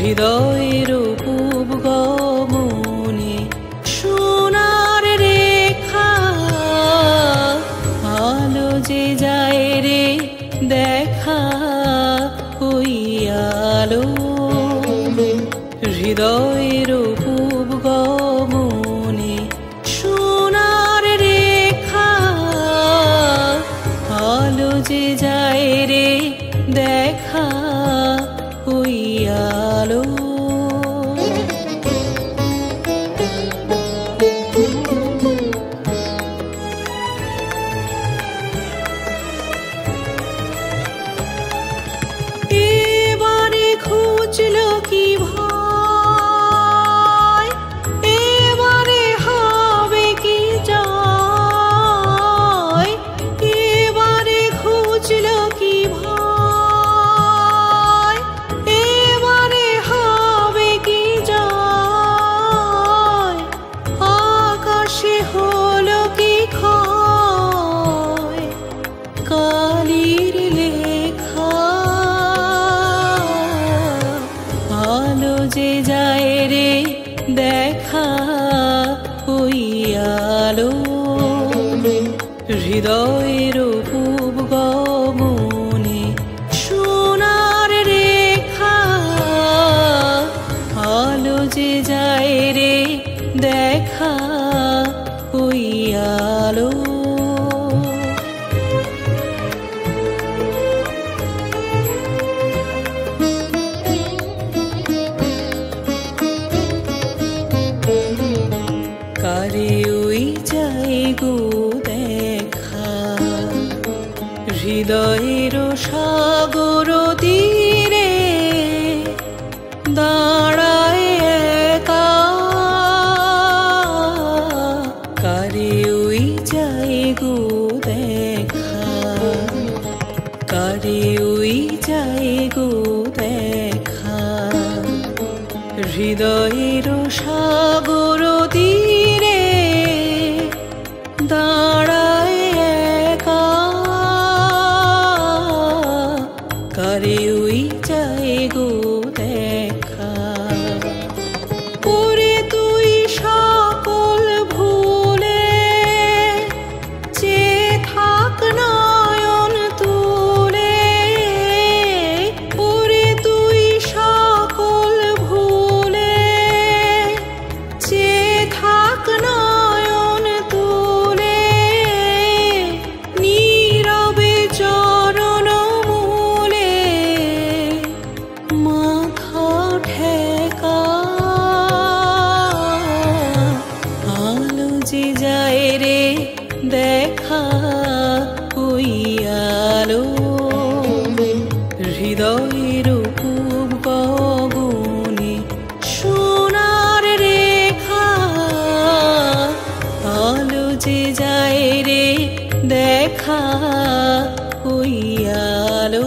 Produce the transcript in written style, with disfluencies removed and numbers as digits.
হৃদয়ের পূব গগনে সোনার রেখা আলো যে যায় রে দেখা ওই আলো হৃদয়ের পূব গগনে সোনার রেখা আলো যে যায় রে দেখা ওই আলো এবারে খুঁজল কি ভাই এবারে হবে কি যায় এবারে খুঁজল কি ভাই এবারে হবে কি যায় আকাশে হলো কি ক্ষয় কালির লেখা আলো যে যায় রে দেখা ওই আলো হৃদয়ের পূব গগনে সোনার রেখা আলো যে যায় রে দেখা ওই আলো কারে ওই যাই গো দেখা হৃদয়ের সাগর তীরে দাঁড়ায় একা কারে ওই যাই গো দেখা কারে ওই যাই গো দেখা হৃদয়ের সাগর তীরে দাঁড়ায় একা কারে ওই যাই গো দেখা ওরে তুই সকল ভুলে চেয়ে থাক নয়ন তুলে ওরে তুই সকল ভুলে চেয়ে থাক নয়ন তুলে নীরবে চরণ মূলে মাথা ঠেকা আলো যে যায় রে দেখা ওই আলো হৃদয়ের পূব গগনে সোনার রেখা আলো যে যায় রে দেখা ওই আলো।